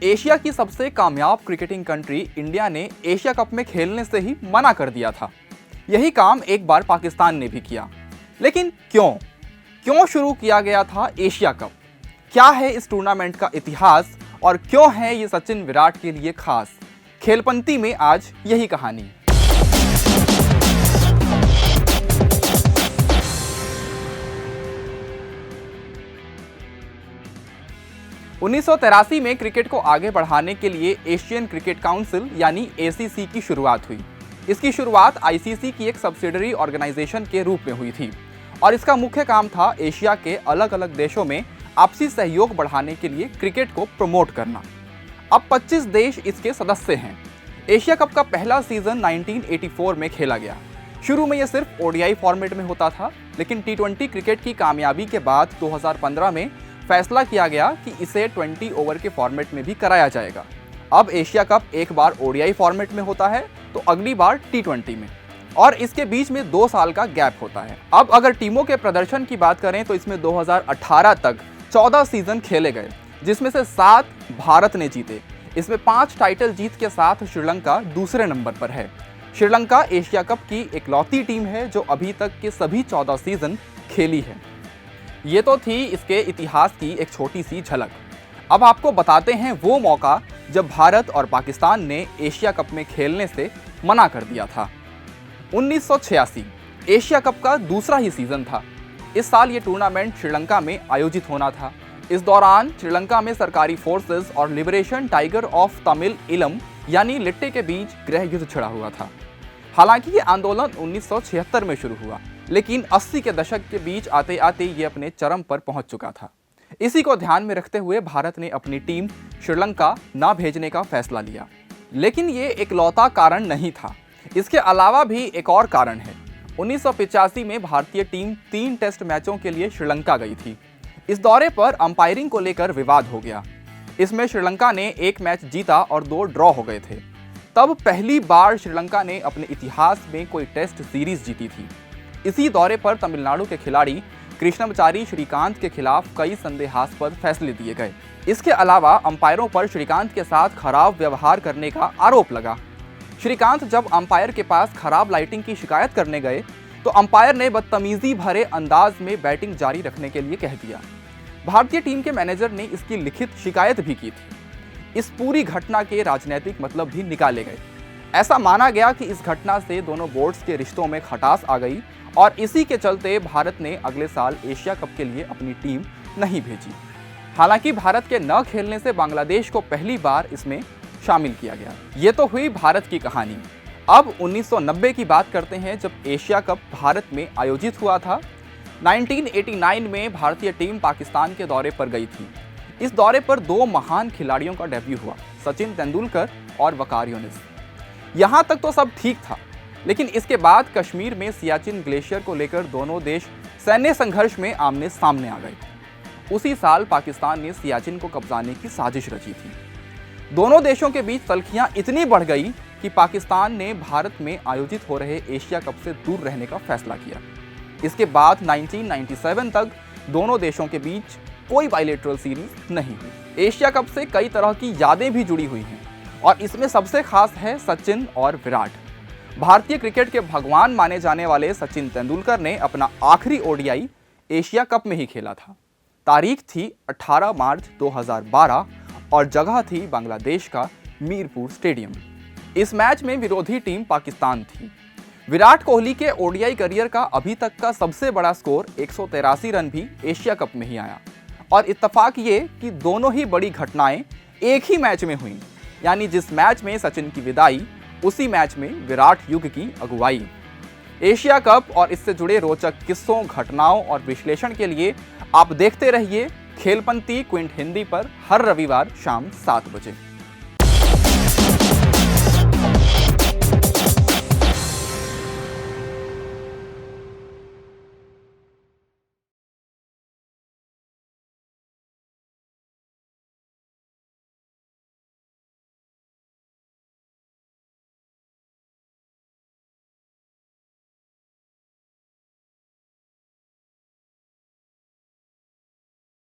Asia की सबसे कामयाब क्रिकेटिंग कंट्री इंडिया ने एशिया कप में खेलने से ही मना कर दिया था। यही काम एक बार पाकिस्तान ने भी किया। लेकिन क्यों शुरू किया गया था एशिया कप? क्या है इस टूर्नामेंट का इतिहास और क्यों है ये सचिन विराट के लिए खास? खेलपंती में आज यही कहानी। उन्नीस में क्रिकेट को आगे बढ़ाने के लिए एशियन क्रिकेट काउंसिल यानी एसीसी की शुरुआत हुई। इसकी शुरुआत आईसीसी की एक सब्सिडरी ऑर्गेनाइजेशन के रूप में हुई थी और इसका मुख्य काम था एशिया के अलग अलग देशों में आपसी सहयोग बढ़ाने के लिए क्रिकेट को प्रमोट करना। अब 25 देश इसके सदस्य हैं। एशिया कप का पहला सीजन 1984 में खेला गया। शुरू में यह सिर्फ ओडीआई फॉर्मेट में होता था, लेकिन टी20 क्रिकेट की कामयाबी के बाद 2015 में फैसला किया गया कि इसे 20 ओवर के फॉर्मेट में भी कराया जाएगा। अब एशिया कप एक बार ओडीआई फॉर्मेट में होता है तो अगली बार टी20 में, और इसके बीच में 2 साल का गैप होता है। अब अगर टीमों के प्रदर्शन की बात करें तो इसमें 2018 तक 14 सीजन खेले गए, जिसमें से 7 भारत ने जीते। इसमें 5 टाइटल जीत के साथ श्रीलंका दूसरे नंबर पर है। श्रीलंका एशिया कप की इकलौती टीम है जो अभी तक के सभी 14 सीजन खेली है। ये तो थी इसके इतिहास की एक छोटी सी झलक। अब आपको बताते हैं वो मौका जब भारत और पाकिस्तान ने एशिया कप में खेलने से मना कर दिया था। 1986 एशिया कप का दूसरा ही सीजन था। इस साल ये टूर्नामेंट श्रीलंका में आयोजित होना था। इस दौरान श्रीलंका में सरकारी फोर्सेस और लिबरेशन टाइगर ऑफ तमिल इलम यानी लिट्टे के बीच गृह युद्ध छिड़ा हुआ था। हालांकि ये आंदोलन 1976 में शुरू हुआ, लेकिन 80 के दशक के बीच आते आते ये अपने चरम पर पहुंच चुका था। इसी को ध्यान में रखते हुए भारत ने अपनी टीम श्रीलंका ना भेजने का फैसला लिया। लेकिन ये इकलौता कारण नहीं था, इसके अलावा भी एक और कारण है। 1985 में भारतीय टीम 3 टेस्ट मैचों के लिए श्रीलंका गई थी। इस दौरे पर अंपायरिंग को लेकर विवाद हो गया। इसमें श्रीलंका ने 1 मैच जीता और 2 ड्रॉ हो गए थे। तब पहली बार श्रीलंका ने अपने इतिहास में कोई टेस्ट सीरीज जीती थी। इसी दौरे पर तमिलनाडु के खिलाड़ी कृष्णमचारी श्रीकांत के खिलाफ कई संदेहास्पद फैसले दिए गए। इसके अलावा अंपायरों पर श्रीकांत के साथ खराब व्यवहार करने का आरोप लगा। श्रीकांत जब अंपायर के पास खराब लाइटिंग की शिकायत करने गए तो अंपायर ने बदतमीजी भरे अंदाज में बैटिंग जारी रखने के लिए कह दिया। भारतीय टीम के मैनेजर ने इसकी लिखित शिकायत भी की थी। इस पूरी घटना के राजनीतिक मतलब भी निकाले गए। ऐसा माना गया कि इस घटना से दोनों बोर्ड्स के रिश्तों में खटास आ गई और इसी के चलते भारत ने अगले साल एशिया कप के लिए अपनी टीम नहीं भेजी। हालांकि भारत के न खेलने से बांग्लादेश को पहली बार इसमें शामिल किया गया। ये तो हुई भारत की कहानी। अब 1990 की बात करते हैं, जब एशिया कप भारत में आयोजित हुआ था। 1989 में भारतीय टीम पाकिस्तान के दौरे पर गई थी। इस दौरे पर 2 महान खिलाड़ियों का डेब्यू हुआ, सचिन तेंदुलकर और वकार यूनिस। यहाँ तक तो सब ठीक था, लेकिन इसके बाद कश्मीर में सियाचिन ग्लेशियर को लेकर दोनों देश सैन्य संघर्ष में आमने सामने आ गए। उसी साल पाकिस्तान ने सियाचिन को कब्जाने की साजिश रची थी। दोनों देशों के बीच तल्खियां इतनी बढ़ गई कि पाकिस्तान ने भारत में आयोजित हो रहे एशिया कप से दूर रहने का फैसला किया। इसके बाद 1997 तक दोनों देशों के बीच कोई बायलैटरल सीरीज नहीं हुई। एशिया कप से कई तरह की यादें भी जुड़ी हुई हैं और इसमें सबसे खास है सचिन और विराट। भारतीय क्रिकेट के भगवान माने जाने वाले सचिन तेंदुलकर ने अपना आखिरी ओडीआई एशिया कप में ही खेला था। तारीख थी 18 मार्च 2012 और जगह थी बांग्लादेश का मीरपुर स्टेडियम। इस मैच में विरोधी टीम पाकिस्तान थी। विराट कोहली के ओडीआई करियर का अभी तक का सबसे बड़ा स्कोर 183 रन भी एशिया कप में ही आया। और इत्तेफाक ये कि दोनों ही बड़ी घटनाएं एक ही मैच में हुई, यानी जिस मैच में सचिन की विदाई, उसी मैच में विराट युग की अगुवाई। एशिया कप और इससे जुड़े रोचक किस्सों, घटनाओं और विश्लेषण के लिए आप देखते रहिए खेलपंती क्विंट हिंदी पर हर रविवार शाम 7 बजे।